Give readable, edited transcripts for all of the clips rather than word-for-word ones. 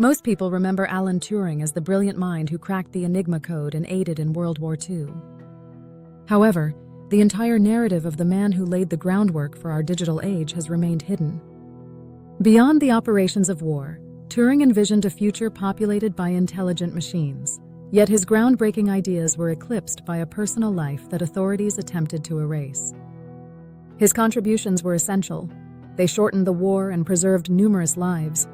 Most people remember Alan Turing as the brilliant mind who cracked the Enigma code and aided in World War II. However, the entire narrative of the man who laid the groundwork for our digital age has remained hidden. Beyond the operations of war, Turing envisioned a future populated by intelligent machines, yet his groundbreaking ideas were eclipsed by a personal life that authorities attempted to erase. His contributions were essential. They shortened the war and preserved numerous lives.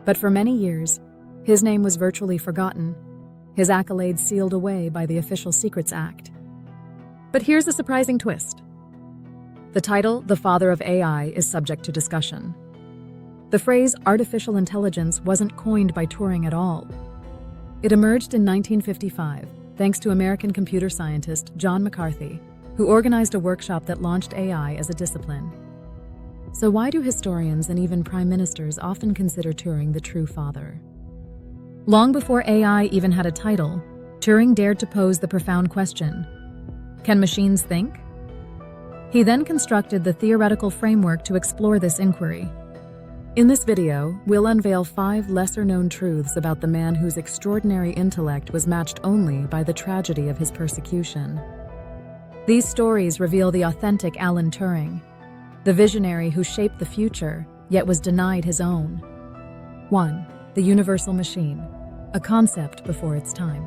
But for many years, his name was virtually forgotten, his accolades sealed away by the Official Secrets Act. But here's a surprising twist. The title, The Father of AI, is subject to discussion. The phrase artificial intelligence wasn't coined by Turing at all. It emerged in 1955, thanks to American computer scientist John McCarthy, who organized a workshop that launched AI as a discipline. So why do historians and even prime ministers often consider Turing the true father? Long before AI even had a title, Turing dared to pose the profound question: can machines think? He then constructed the theoretical framework to explore this inquiry. In this video, we'll unveil 5 lesser-known truths about the man whose extraordinary intellect was matched only by the tragedy of his persecution. These stories reveal the authentic Alan Turing, the visionary who shaped the future, yet was denied his own. 1. The universal machine, a concept before its time.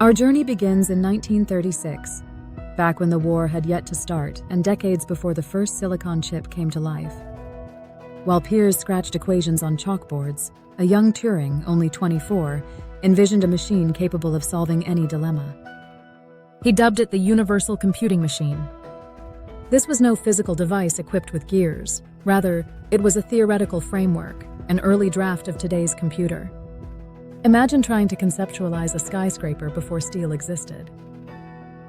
Our journey begins in 1936, back when the war had yet to start and decades before the first silicon chip came to life. While peers scratched equations on chalkboards, a young Turing, only 24, envisioned a machine capable of solving any dilemma. He dubbed it the Universal Computing Machine. This was no physical device equipped with gears. Rather, it was a theoretical framework, an early draft of today's computer. Imagine trying to conceptualize a skyscraper before steel existed.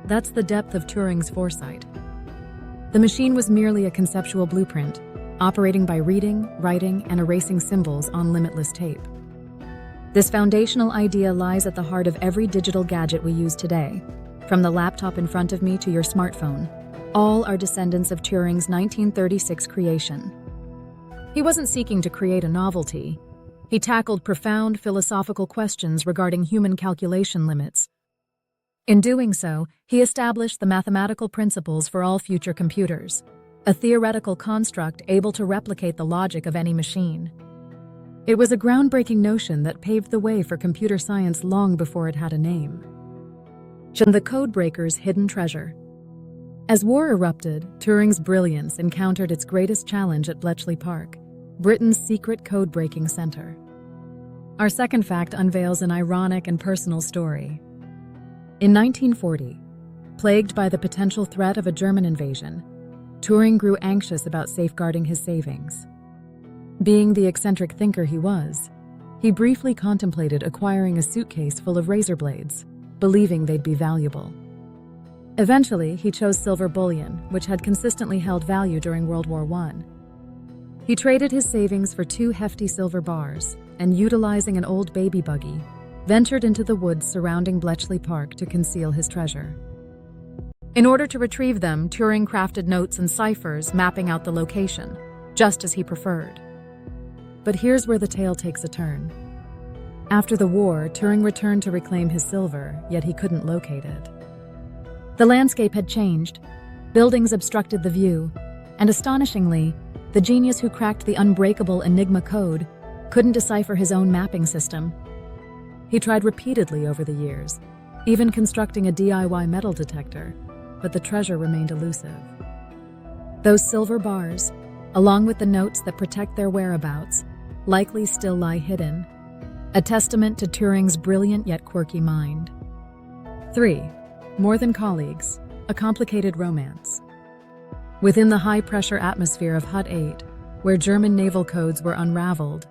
That's the depth of Turing's foresight. The machine was merely a conceptual blueprint, operating by reading, writing, and erasing symbols on limitless tape. This foundational idea lies at the heart of every digital gadget we use today, from the laptop in front of me to your smartphone. All are descendants of Turing's 1936 creation. He wasn't seeking to create a novelty. He tackled profound philosophical questions regarding human calculation limits. In doing so, he established the mathematical principles for all future computers, a theoretical construct able to replicate the logic of any machine. It was a groundbreaking notion that paved the way for computer science long before it had a name. The Codebreaker's hidden treasure. As war erupted, Turing's brilliance encountered its greatest challenge at Bletchley Park, Britain's secret code-breaking center. Our second fact unveils an ironic and personal story. In 1940, plagued by the potential threat of a German invasion, Turing grew anxious about safeguarding his savings. Being the eccentric thinker he was, he briefly contemplated acquiring a suitcase full of razor blades, believing they'd be valuable. Eventually, he chose silver bullion, which had consistently held value during World War I. He traded his savings for 2 hefty silver bars and, utilizing an old baby buggy, ventured into the woods surrounding Bletchley Park to conceal his treasure. In order to retrieve them, Turing crafted notes and ciphers mapping out the location, just as he preferred. But here's where the tale takes a turn. After the war, Turing returned to reclaim his silver, yet he couldn't locate it. The landscape had changed, buildings obstructed the view, and astonishingly, the genius who cracked the unbreakable Enigma code couldn't decipher his own mapping system. He tried repeatedly over the years, even constructing a DIY metal detector, but the treasure remained elusive. Those silver bars, along with the notes that protect their whereabouts, likely still lie hidden, a testament to Turing's brilliant yet quirky mind. 3. More than colleagues, a complicated romance. Within the high-pressure atmosphere of Hut 8, where German naval codes were unraveled,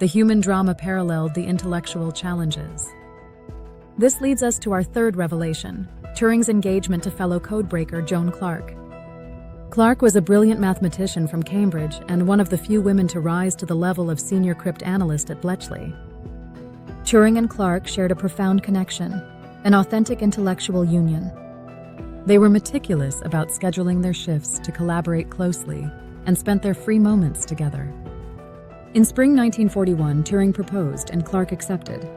the human drama paralleled the intellectual challenges. This leads us to our third revelation, Turing's engagement to fellow codebreaker Joan Clark. Clark was a brilliant mathematician from Cambridge and one of the few women to rise to the level of senior cryptanalyst at Bletchley. Turing and Clark shared a profound connection, an authentic intellectual union. They were meticulous about scheduling their shifts to collaborate closely and spent their free moments together. In spring 1941, Turing proposed and Clark accepted.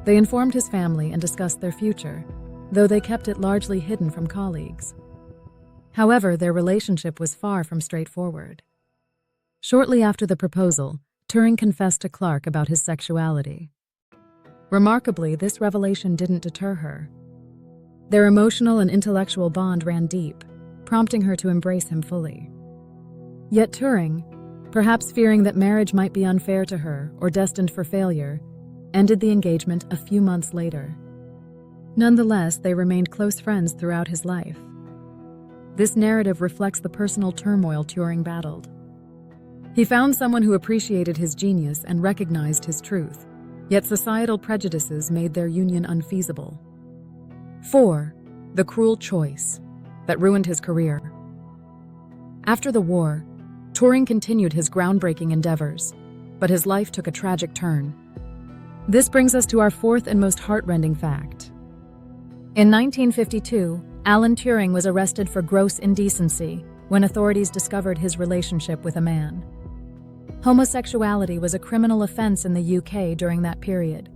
They informed his family and discussed their future, though they kept it largely hidden from colleagues. However, their relationship was far from straightforward. Shortly after the proposal, Turing confessed to Clark about his sexuality. Remarkably, this revelation didn't deter her. Their emotional and intellectual bond ran deep, prompting her to embrace him fully. Yet Turing, perhaps fearing that marriage might be unfair to her or destined for failure, ended the engagement a few months later. Nonetheless, they remained close friends throughout his life. This narrative reflects the personal turmoil Turing battled. He found someone who appreciated his genius and recognized his truth, yet societal prejudices made their union unfeasible. 4. The cruel choice that ruined his career. After the war, Turing continued his groundbreaking endeavors, but his life took a tragic turn. This brings us to our fourth and most heartrending fact. In 1952, Alan Turing was arrested for gross indecency when authorities discovered his relationship with a man. Homosexuality was a criminal offense in the UK during that period.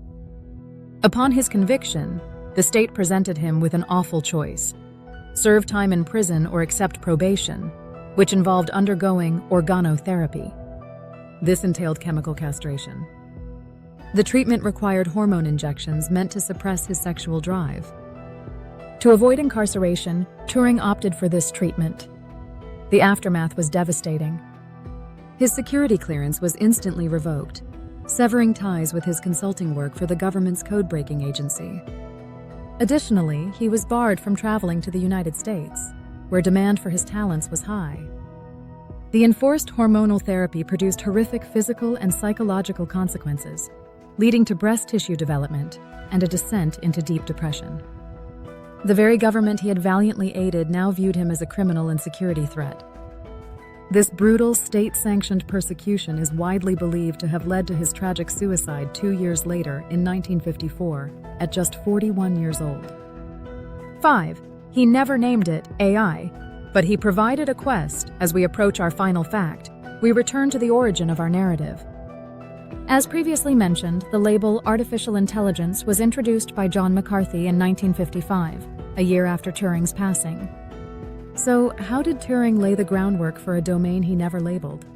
Upon his conviction, the state presented him with an awful choice: serve time in prison or accept probation, which involved undergoing organotherapy. This entailed chemical castration. The treatment required hormone injections meant to suppress his sexual drive. To avoid incarceration, Turing opted for this treatment. The aftermath was devastating. His security clearance was instantly revoked, severing ties with his consulting work for the government's code-breaking agency. Additionally, he was barred from traveling to the United States, where demand for his talents was high. The enforced hormonal therapy produced horrific physical and psychological consequences, leading to breast tissue development and a descent into deep depression. The very government he had valiantly aided now viewed him as a criminal and security threat. This brutal, state-sanctioned persecution is widely believed to have led to his tragic suicide 2 years later in 1954, at just 41 years old. 5. He never named it AI, but he provided a quest. As we approach our final fact, we return to the origin of our narrative. As previously mentioned, the label artificial intelligence was introduced by John McCarthy in 1955, a year after Turing's passing. So, how did Turing lay the groundwork for a domain he never labeled?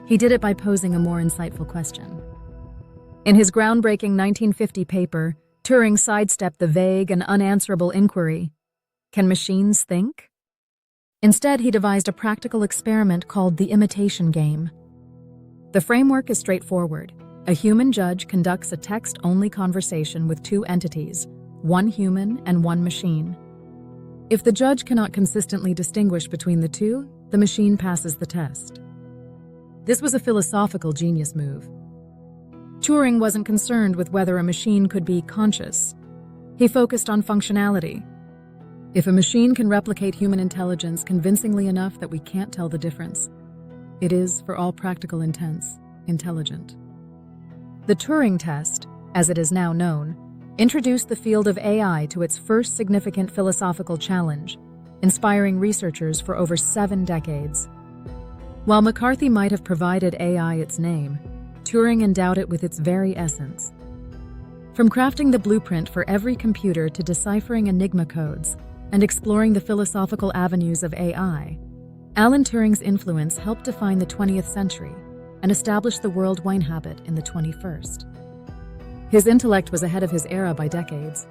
He did it by posing a more insightful question. In his groundbreaking 1950 paper, Turing sidestepped the vague and unanswerable inquiry, "Can machines think?" Instead, he devised a practical experiment called the imitation game. The framework is straightforward. A human judge conducts a text-only conversation with two entities, one human and one machine. If the judge cannot consistently distinguish between the two, the machine passes the test. This was a philosophical genius move. Turing wasn't concerned with whether a machine could be conscious. He focused on functionality. If a machine can replicate human intelligence convincingly enough that we can't tell the difference, it is, for all practical intents, intelligent. The Turing Test, as it is now known, introduced the field of AI to its first significant philosophical challenge, inspiring researchers for over 7 decades. While McCarthy might have provided AI its name, Turing endowed it with its very essence. From crafting the blueprint for every computer to deciphering Enigma codes and exploring the philosophical avenues of AI, Alan Turing's influence helped define the 20th century and establish the worldwide habit in the 21st. His intellect was ahead of his era by decades.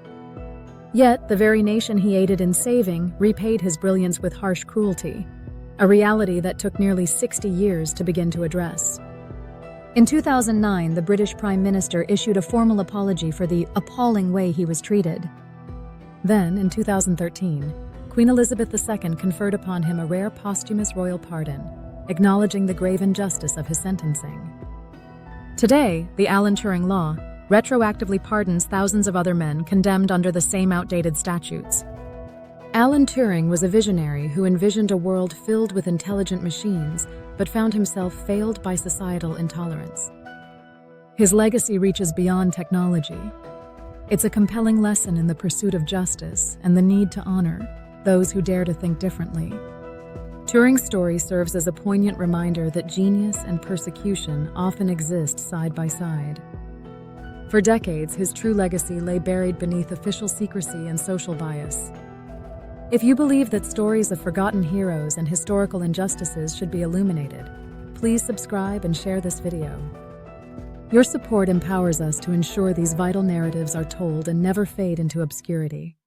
Yet, the very nation he aided in saving repaid his brilliance with harsh cruelty, a reality that took nearly 60 years to begin to address. In 2009, the British Prime Minister issued a formal apology for the appalling way he was treated. Then, in 2013, Queen Elizabeth II conferred upon him a rare posthumous royal pardon, acknowledging the grave injustice of his sentencing. Today, the Alan Turing Law retroactively pardons thousands of other men condemned under the same outdated statutes. Alan Turing was a visionary who envisioned a world filled with intelligent machines, but found himself failed by societal intolerance. His legacy reaches beyond technology. It's a compelling lesson in the pursuit of justice and the need to honor those who dare to think differently. Turing's story serves as a poignant reminder that genius and persecution often exist side by side. For decades, his true legacy lay buried beneath official secrecy and social bias. If you believe that stories of forgotten heroes and historical injustices should be illuminated, please subscribe and share this video. Your support empowers us to ensure these vital narratives are told and never fade into obscurity.